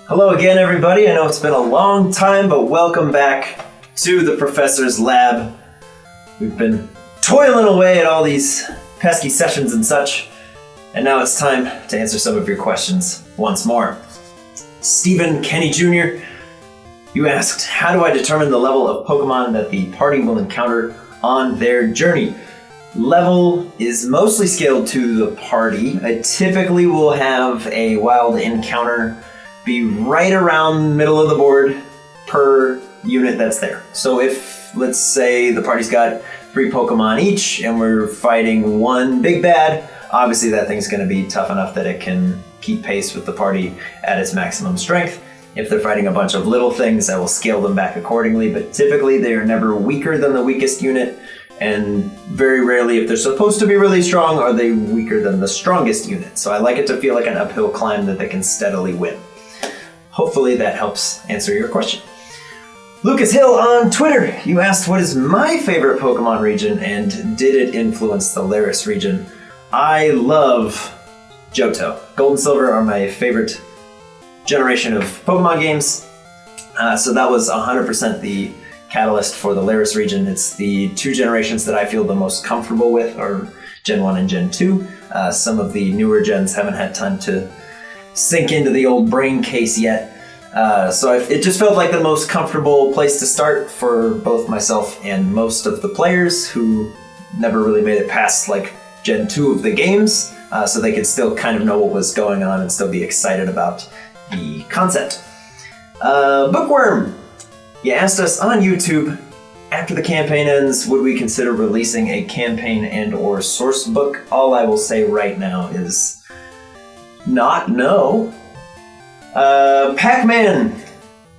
Hello again, everybody. I know it's been a long time, but welcome back to the Professor's Lab. We've been toiling away at all these pesky sessions and such, and now it's time to answer some of your questions once more. Stephen Kenny Jr., you asked, how do I determine the level of Pokemon that the party will encounter on their journey? Level is mostly scaled to the party. I typically will have a wild encounter be right around the middle of the board per unit that's there. So if, let's say, the party's got 3 Pokemon each and we're fighting one big bad, obviously that thing's going to be tough enough that it can keep pace with the party at its maximum strength. If they're fighting a bunch of little things, I will scale them back accordingly, but typically they are never weaker than the weakest unit, and very rarely, if they're supposed to be really strong, are they weaker than the strongest unit. So I like it to feel like an uphill climb that they can steadily win. Hopefully that helps answer your question. Lucas Hill on Twitter, you asked what is my favorite Pokemon region and did it influence the Laris region? I love Johto. Gold and Silver are my favorite generation of Pokemon games. So that was 100% the catalyst for the Laris region. It's the 2 generations that I feel the most comfortable with are Gen 1 and Gen 2. Some of the newer gens haven't had time to sink into the old brain case yet. So it just felt like the most comfortable place to start for both myself and most of the players who never really made it past like Gen 2 of the games, so they could still kind of know what was going on and still be excited about the concept. Bookworm, you asked us on YouTube, after the campaign ends, would we consider releasing a campaign and or source book? All I will say right now is no. Pac-Man,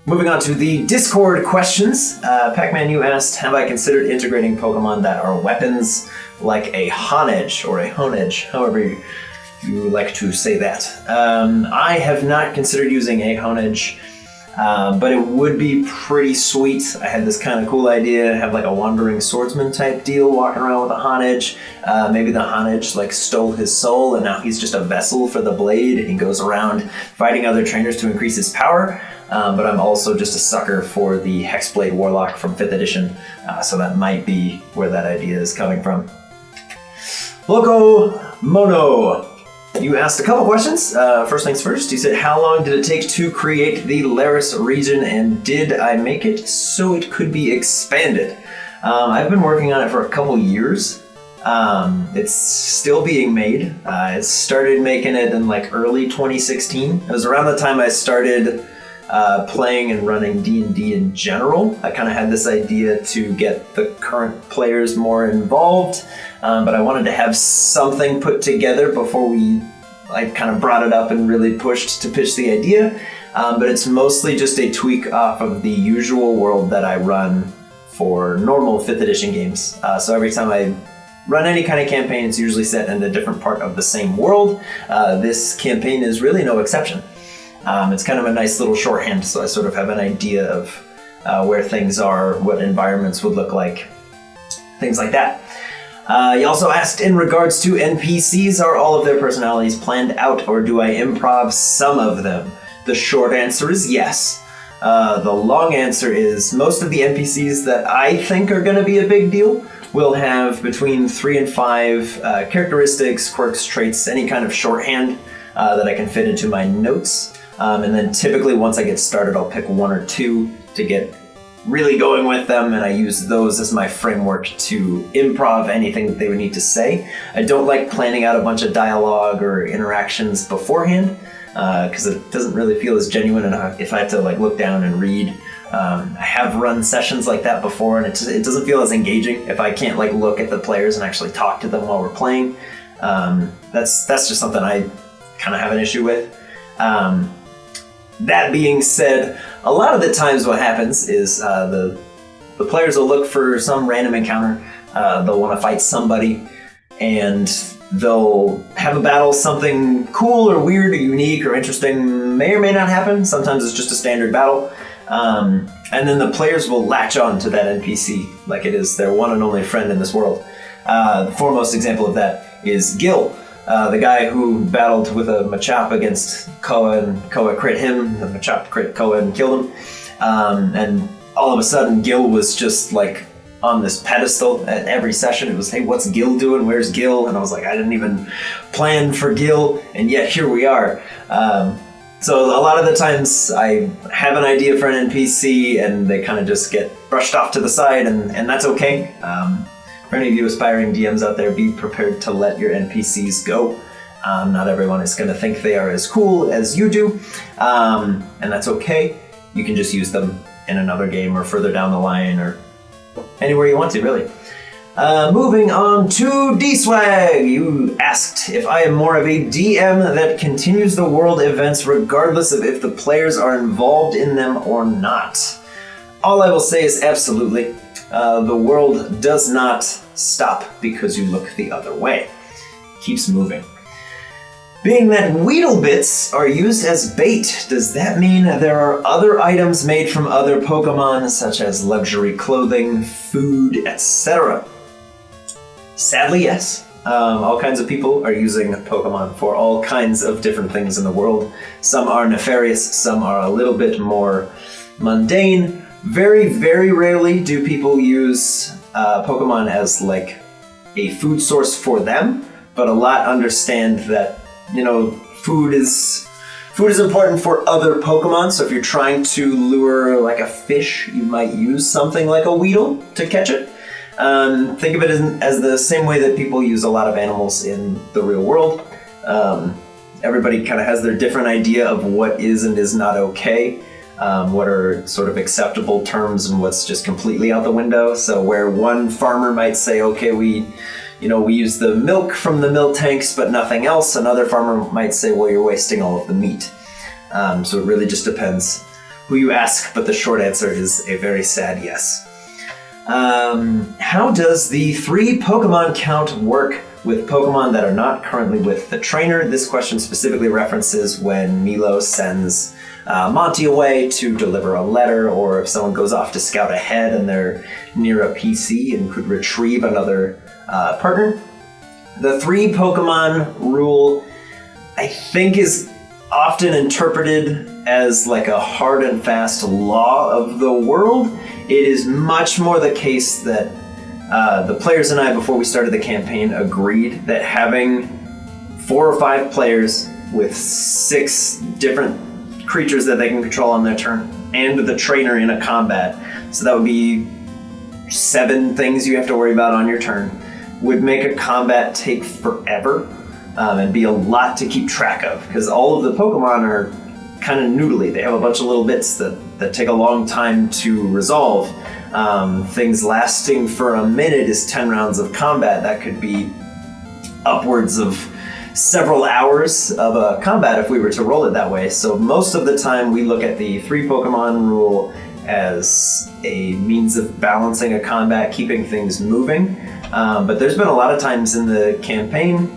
moving on to the Discord questions. Pac-Man, you asked, have I considered integrating Pokemon that are weapons like a Honedge or a Honedge, however you like to say that. I have not considered using a Honedge, but it would be pretty sweet. I had this kind of cool idea, have like a wandering swordsman type deal walking around with a Honedge. Maybe the Honedge like stole his soul and now he's just a vessel for the blade and he goes around fighting other trainers to increase his power. But I'm also just a sucker for the Hexblade Warlock from 5th edition, so that might be where that idea is coming from. Loco Mono, you asked a couple questions. First things first, you said, how long did it take to create the Laris region and did I make it so it could be expanded? I've been working on it for a couple years. It's still being made. I started making it in like early 2016. It was around the time I started playing and running D&D in general. I kind of had this idea to get the current players more involved, but I wanted to have something put together before I kind of brought it up and really pushed to pitch the idea. But it's mostly just a tweak off of the usual world that I run for normal 5th edition games. So every time I run any kind of campaign, it's usually set in a different part of the same world. This campaign is really no exception. It's kind of a nice little shorthand, so I sort of have an idea of where things are, what environments would look like, things like that. You also asked, in regards to NPCs, are all of their personalities planned out, or do I improv some of them? The short answer is yes. The long answer is most of the NPCs that I think are going to be a big deal will have between 3 and 5 characteristics, quirks, traits, any kind of shorthand that I can fit into my notes. And then typically once I get started, I'll pick 1 or 2 to get really going with them, and I use those as my framework to improv anything that they would need to say. I don't like planning out a bunch of dialogue or interactions beforehand, because it doesn't really feel as genuine enough if I have to like look down and read. I have run sessions like that before, and it doesn't feel as engaging if I can't like look at the players and actually talk to them while we're playing. That's just something I kind of have an issue with. That being said, a lot of the times what happens is the players will look for some random encounter. They'll want to fight somebody, and they'll have a battle. Something cool or weird or unique or interesting may or may not happen. Sometimes it's just a standard battle. And then the players will latch on to that NPC like it is their one and only friend in this world. The foremost example of that is Gil. The guy who battled with a Machop against Koa, and Koa crit him, the Machop crit Koa and killed him. And all of a sudden, Gil was just like on this pedestal at every session. It was, hey, what's Gil doing? Where's Gil? And I was like, I didn't even plan for Gil, and yet here we are. So a lot of the times I have an idea for an NPC and they kind of just get brushed off to the side, and that's okay. For any of you aspiring DMs out there, be prepared to let your NPCs go. Not everyone is going to think they are as cool as you do, and that's okay. You can just use them in another game or further down the line or anywhere you want to, really. Moving on to D-Swag. You asked if I am more of a DM that continues the world events regardless of if the players are involved in them or not. All I will say is absolutely. The world does not stop because you look the other way. It keeps moving. Being that Weedle bits are used as bait, does that mean there are other items made from other Pokemon, such as luxury clothing, food, etc.? Sadly, yes. All kinds of people are using Pokemon for all kinds of different things in the world. Some are nefarious, some are a little bit more mundane. Very, very rarely do people use Pokemon as like a food source for them, but a lot understand that, you know, food is important for other Pokemon. So if you're trying to lure like a fish, you might use something like a Weedle to catch it. Think of it as the same way that people use a lot of animals in the real world. Everybody kind of has their different idea of what is and is not okay. What are sort of acceptable terms and what's just completely out the window. So where one farmer might say, okay, we use the milk from the milk tanks, but nothing else. Another farmer might say, well, you're wasting all of the meat. So it really just depends who you ask, but the short answer is a very sad yes. How does the 3 Pokemon count work with Pokemon that are not currently with the trainer? This question specifically references when Milo sends Monty away to deliver a letter, or if someone goes off to scout ahead and they're near a PC and could retrieve another partner. The 3 Pokemon rule, I think, is often interpreted as like a hard and fast law of the world. It is much more the case that the players and I, before we started the campaign, agreed that having 4 or 5 players with 6 different creatures that they can control on their turn, and the trainer in a combat, so that would be 7 things you have to worry about on your turn, would make a combat take forever and be a lot to keep track of, because all of the Pokemon are kind of noodly. They have a bunch of little bits that take a long time to resolve. Things lasting for a minute is 10 rounds of combat. That could be upwards of several hours of a combat if we were to roll it that way. So most of the time we look at the 3 Pokemon rule as a means of balancing a combat, keeping things moving. But there's been a lot of times in the campaign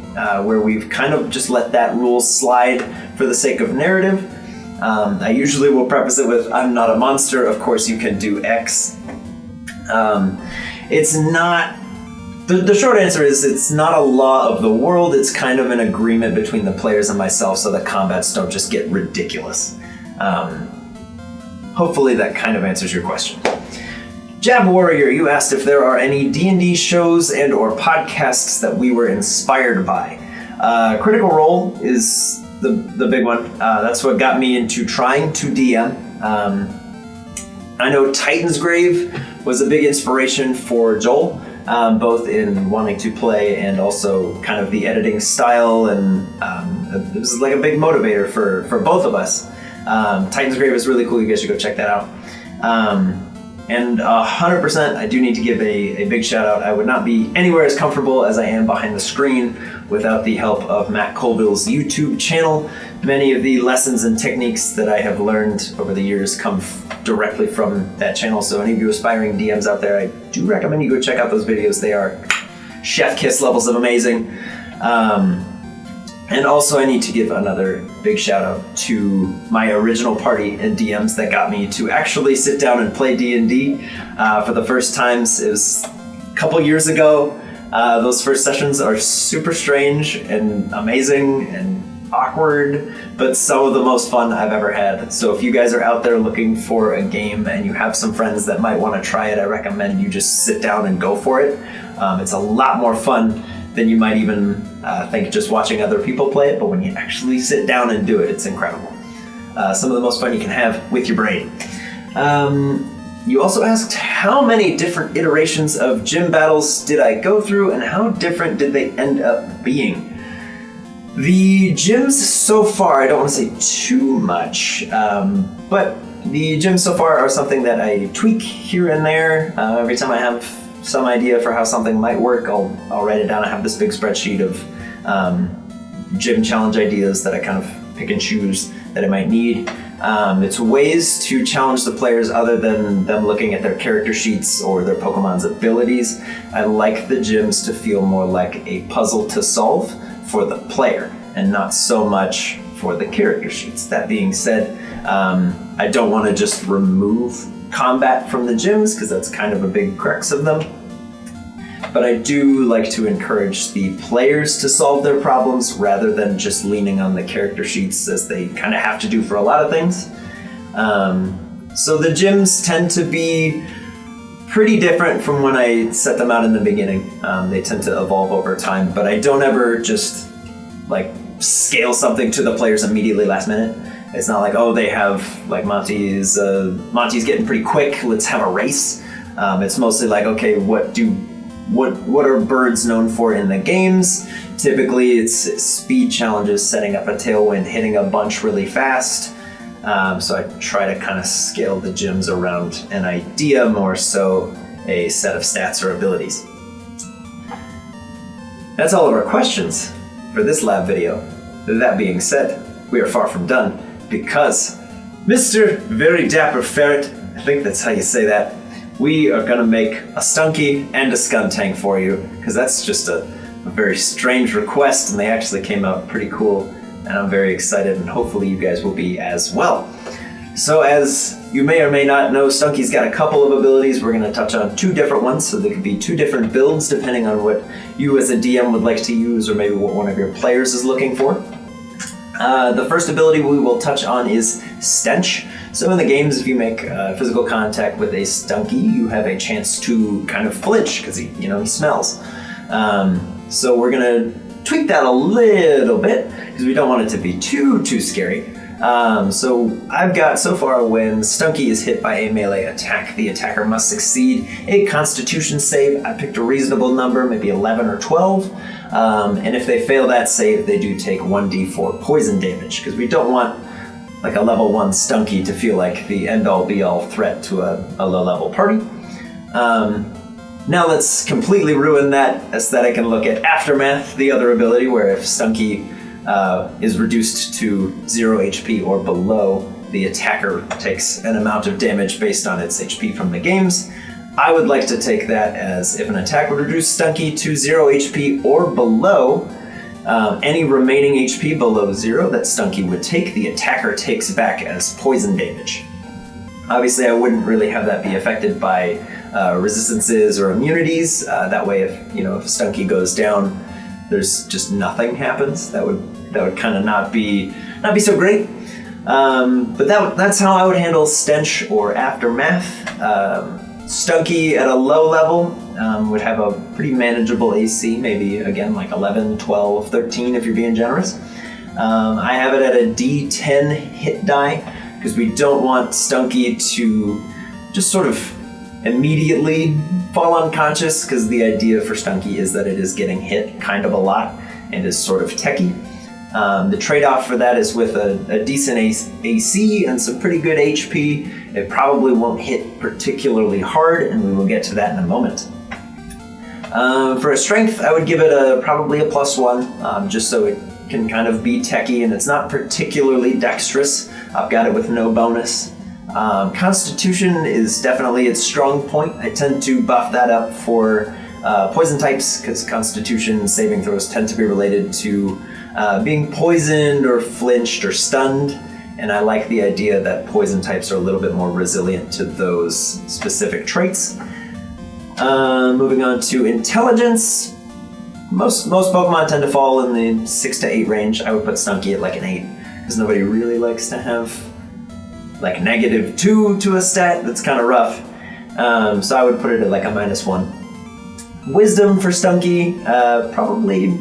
where we've kind of just let that rule slide for the sake of narrative. I usually will preface it with, I'm not a monster, of course you can do X. It's not... The short answer is it's not a law of the world, it's kind of an agreement between the players and myself so that combats don't just get ridiculous. Hopefully that kind of answers your question. Jab Warrior, you asked if there are any D&D shows and or podcasts that we were inspired by. Critical Role is the big one. That's what got me into trying to DM. I know Titan's Grave was a big inspiration for Joel. Both in wanting to play and also kind of the editing style, and it was like a big motivator for both of us. Titan's Grave is really cool, you guys should go check that out. And 100%, I do need to give a big shout out. I would not be anywhere as comfortable as I am behind the screen without the help of Matt Colville's YouTube channel. Many of the lessons and techniques that I have learned over the years come directly from that channel. So any of you aspiring DMs out there, I do recommend you go check out those videos. They are chef kiss levels of amazing. And also I need to give another big shout out to my original party and DMs that got me to actually sit down and play D&D for the first times. It was a couple years ago. Those first sessions are super strange and amazing and awkward, but some of the most fun I've ever had. So if you guys are out there looking for a game and you have some friends that might want to try it, I recommend you just sit down and go for it. It's a lot more fun than you might even think just watching other people play it, but when you actually sit down and do it, it's incredible. Some of the most fun you can have with your brain. You also asked how many different iterations of gym battles did I go through and how different did they end up being? The gyms so far, I don't want to say too much, but the gyms so far are something that I tweak here and there. Every time I have some idea for how something might work, I'll write it down. I have this big spreadsheet of gym challenge ideas that I kind of pick and choose that I might need. It's ways to challenge the players other than them looking at their character sheets or their Pokemon's abilities. I like the gyms to feel more like a puzzle to solve for the player and not so much for the character sheets. That being said, I don't want to just remove combat from the gyms because that's kind of a big crux of them. But I do like to encourage the players to solve their problems rather than just leaning on the character sheets as they kind of have to do for a lot of things. So the gyms tend to be pretty different from when I set them out in the beginning. They tend to evolve over time, but I don't ever just like scale something to the players immediately last minute. It's not like, oh, they have like Monty's getting pretty quick, let's have a race. It's mostly like, okay, what are birds known for in the games? Typically it's speed challenges, setting up a tailwind, hitting a bunch really fast. So I try to kind of scale the gyms around an idea more so a set of stats or abilities. That's all of our questions for this lab video. That being said, we are far from done because Mr. Very Dapper Ferret, I think that's how you say that, we are gonna make a Stunky and a Skuntank for you, because that's just a very strange request and they actually came out pretty cool and I'm very excited and hopefully you guys will be as well. So as you may or may not know, Stunky's got a couple of abilities. We're gonna touch on two different ones, so there could be two different builds depending on what you as a DM would like to use or maybe what one of your players is looking for. The first ability we will touch on is Stench. So in the games, if you make physical contact with a Stunky, you have a chance to kind of flinch because he smells. So we're gonna tweak that a little bit because we don't want it to be too scary. So I've got so far when Stunky is hit by a melee attack, the attacker must succeed a Constitution save. I picked a reasonable number, maybe 11 or 12. And if they fail that save, they do take 1d4 poison damage because we don't want like a level 1 Stunky to feel like the end-all be-all threat to a low-level party. Now let's completely ruin that aesthetic and look at Aftermath, the other ability where if Stunky is reduced to 0 HP or below, the attacker takes an amount of damage based on its HP from the games. I would like to take that as if an attack would reduce Stunky to 0 HP or below, any remaining HP below 0 that Stunky would take, the attacker takes back as poison damage. Obviously, I wouldn't really have that be affected by resistances or immunities. That way, if Stunky goes down, there's just nothing happens. That would kind of not be so great. But that's how I would handle Stench or Aftermath. Stunky at a low level would have a pretty manageable AC, maybe again like 11, 12, 13 if you're being generous. I have it at a D10 hit die because we don't want Stunky to just sort of immediately fall unconscious because the idea for Stunky is that it is getting hit kind of a lot and is sort of techie. The trade-off for that is with a decent AC and some pretty good HP, it probably won't hit particularly hard, and we will get to that in a moment. For a strength, I would give it probably a +1, just so it can kind of be techie, and it's not particularly dexterous. I've got it with no bonus. Constitution is definitely its strong point. I tend to buff that up for poison types, because Constitution saving throws tend to be related to being poisoned or flinched or stunned, and I like the idea that poison types are a little bit more resilient to those specific traits. Moving on to Intelligence, most Pokemon tend to fall in the 6 to 8 range. I would put Stunky at like an 8, because nobody really likes to have like -2 to a stat. That's kind of rough. So I would put it at like a -1. Wisdom for Stunky, probably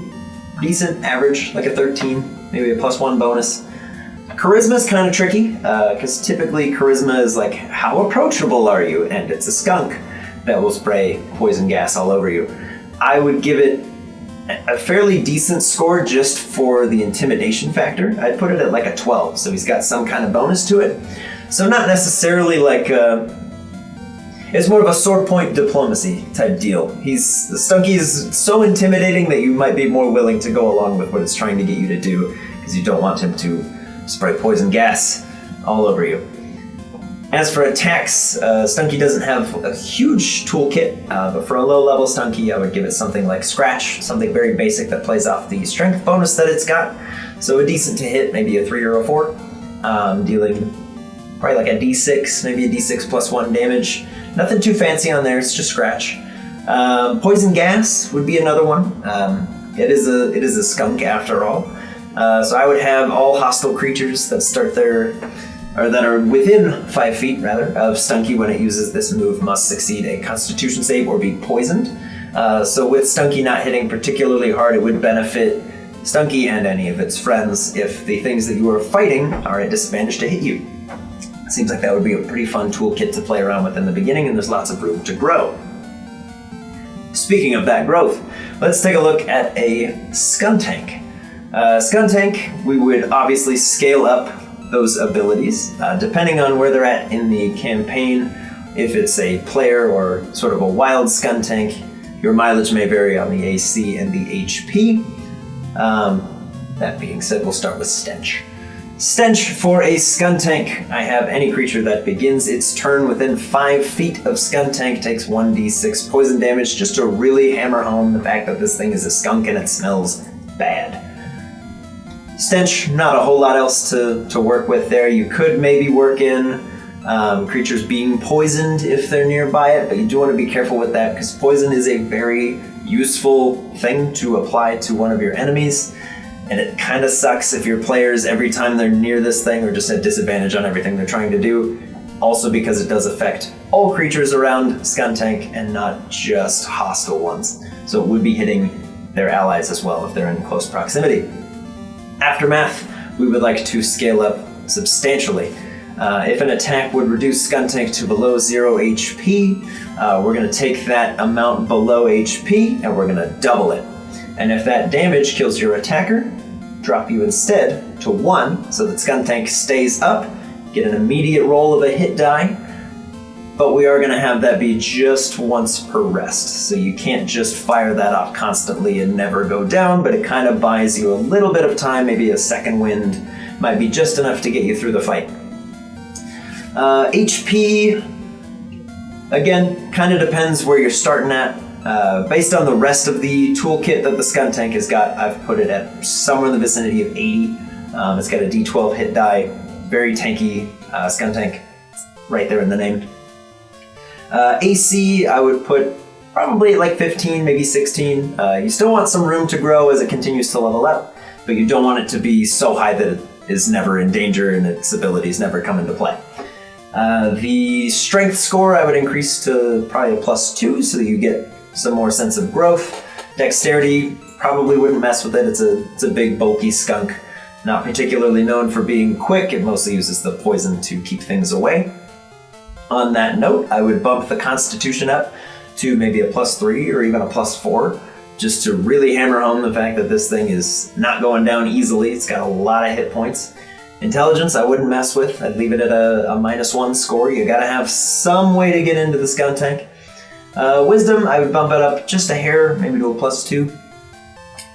decent, average, like a 13, maybe a +1 bonus. Charisma is kind of tricky, because typically Charisma is like, how approachable are you? And it's a skunk that will spray poison gas all over you. I would give it a fairly decent score just for the intimidation factor. I'd put it at like a 12, so he's got some kind of bonus to it. So not necessarily like, it's more of a sword point diplomacy type deal. Stunky is so intimidating that you might be more willing to go along with what it's trying to get you to do, because you don't want him to spray poison gas all over you. As for attacks, Stunky doesn't have a huge toolkit, but for a low-level Stunky, I would give it something like Scratch, something very basic that plays off the strength bonus that it's got. So a decent to hit, maybe a 3 or a 4, dealing probably like a D6, maybe a D6 +1 damage. Nothing too fancy on there, it's just Scratch. Poison Gas would be another one. It is a skunk after all. So I would have all hostile creatures that that are within 5 feet, rather, of Stunky when it uses this move must succeed a Constitution save or be poisoned. So with Stunky not hitting particularly hard, it would benefit Stunky and any of its friends if the things that you are fighting are at disadvantage to hit you. Seems like that would be a pretty fun toolkit to play around with in the beginning, and there's lots of room to grow. Speaking of that growth, let's take a look at a Skuntank. Skuntank, we would obviously scale up those abilities, depending on where they're at in the campaign. If it's a player or sort of a wild Skuntank, your mileage may vary on the AC and the HP. That being said, we'll start with Stench. Stench for a Skuntank. I have any creature that begins its turn within 5 feet of Skuntank takes 1d6 poison damage, just to really hammer home the fact that this thing is a skunk and it smells bad. Stench, not a whole lot else to work with there. You could maybe work in creatures being poisoned if they're nearby it, but you do want to be careful with that, because poison is a very useful thing to apply to one of your enemies. And it kind of sucks if your players, every time they're near this thing, are just at disadvantage on everything they're trying to do. Also because it does affect all creatures around Skuntank and not just hostile ones. So it would be hitting their allies as well if they're in close proximity. Aftermath, we would like to scale up substantially. If an attack would reduce Skuntank to below 0 HP, we're going to take that amount below HP and we're going to double it. And if that damage kills your attacker, drop you instead to 1, so that Skuntank stays up, get an immediate roll of a hit die, but we are going to have that be just once per rest, so you can't just fire that off constantly and never go down, but it kind of buys you a little bit of time, maybe a second wind might be just enough to get you through the fight. HP, again, kind of depends where you're starting at. Based on the rest of the toolkit that the Skuntank has got, I've put it at somewhere in the vicinity of 80. It's got a D12 hit die, very tanky Skuntank, right there in the name. AC, I would put probably like 15, maybe 16. You still want some room to grow as it continues to level up, but you don't want it to be so high that it is never in danger and its abilities never come into play. The strength score I would increase to probably a +2 so that you get some more sense of growth. Dexterity, probably wouldn't mess with it. It's a big bulky skunk, not particularly known for being quick. It mostly uses the poison to keep things away. On that note, I would bump the Constitution up to maybe a +3 or even a +4, just to really hammer home the fact that this thing is not going down easily. It's got a lot of hit points. Intelligence, I wouldn't mess with. I'd leave it at a -1 score. You gotta have some way to get into the Skuntank. Wisdom, I would bump it up just a hair, maybe to a +2.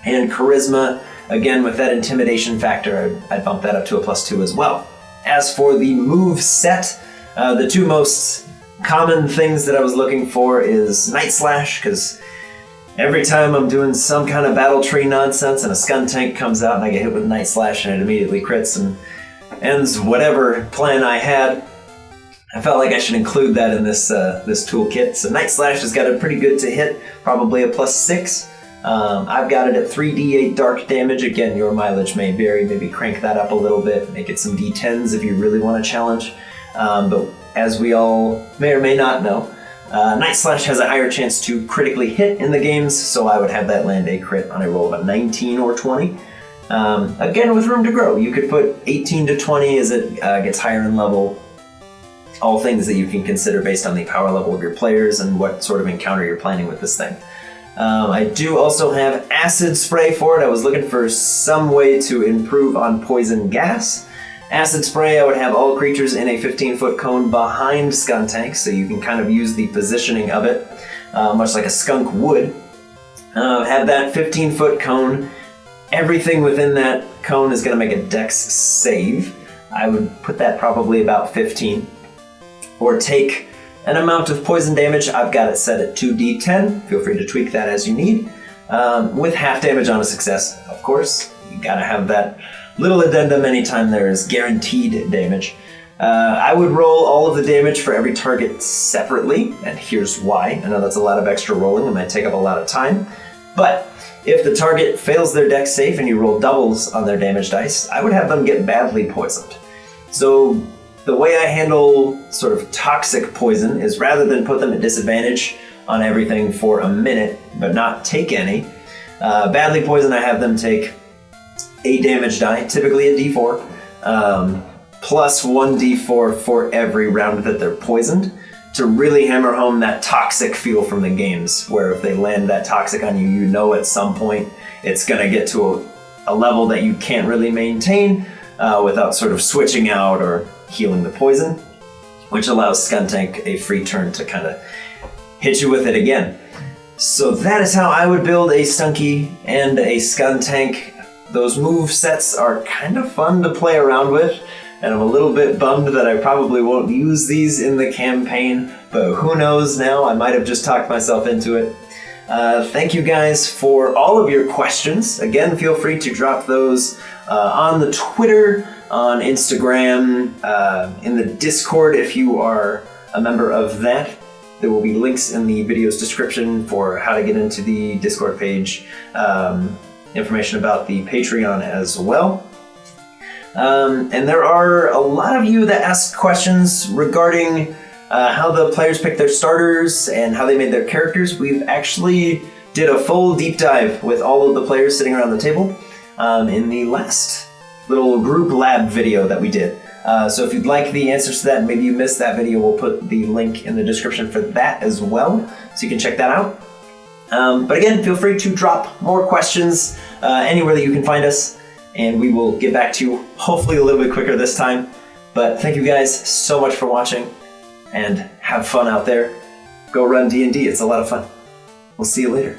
And Charisma, again, with that intimidation factor, I'd bump that up to a +2 as well. As for the move set, the two most common things that I was looking for is Night Slash, because every time I'm doing some kind of battle tree nonsense and a Skuntank comes out and I get hit with Night Slash and it immediately crits and ends whatever plan I had, I felt like I should include that in this toolkit. So Night Slash has got a pretty good to hit, probably a +6. I've got it at 3d8 dark damage. Again, your mileage may vary. Maybe crank that up a little bit. Make it some d10s if you really want to challenge. But as we all may or may not know, Night Slash has a higher chance to critically hit in the games, so I would have that land a crit on a roll of a 19 or 20. Again, with room to grow. You could put 18 to 20 as it gets higher in level. All things that you can consider based on the power level of your players and what sort of encounter you're planning with this thing. I do also have Acid Spray for it. I was looking for some way to improve on Poison Gas. Acid Spray, I would have all creatures in a 15-foot cone behind Skuntank, so you can kind of use the positioning of it, much like a skunk would. Have that 15-foot cone. Everything within that cone is going to make a Dex save. I would put that probably about 15. Or take an amount of poison damage. I've got it set at 2d10. Feel free to tweak that as you need. With half damage on a success, of course. You gotta have that little addendum anytime there is guaranteed damage. I would roll all of the damage for every target separately, and here's why. I know that's a lot of extra rolling, it might take up a lot of time, but if the target fails their dex save and you roll doubles on their damage dice, I would have them get badly poisoned. So the way I handle sort of toxic poison is rather than put them at disadvantage on everything for a minute, but not take any, badly poisoned I have them take a damage die, typically a d4, plus 1d4 for every round that they're poisoned, to really hammer home that toxic feel from the games, where if they land that toxic on you, you know at some point it's going to get to a level that you can't really maintain without sort of switching out or healing the poison, which allows Skuntank a free turn to kind of hit you with it again. So that is how I would build a Stunky and a Skuntank. Those move sets are kind of fun to play around with, and I'm a little bit bummed that I probably won't use these in the campaign, but who knows now, I might have just talked myself into it. Thank you guys for all of your questions. Again, feel free to drop those on the Twitter, on Instagram, in the Discord if you are a member of that. There will be links in the video's description for how to get into the Discord page, information about the Patreon as well. And there are a lot of you that ask questions regarding how the players pick their starters and how they made their characters. We've actually did a full deep dive with all of the players sitting around the table in the last little group lab video that we did. So if you'd like the answers to that, maybe you missed that video, we'll put the link in the description for that as well, so you can check that out. But again, feel free to drop more questions anywhere that you can find us, and we will get back to you hopefully a little bit quicker this time. But thank you guys so much for watching, and have fun out there. Go run D&D, it's a lot of fun. We'll see you later.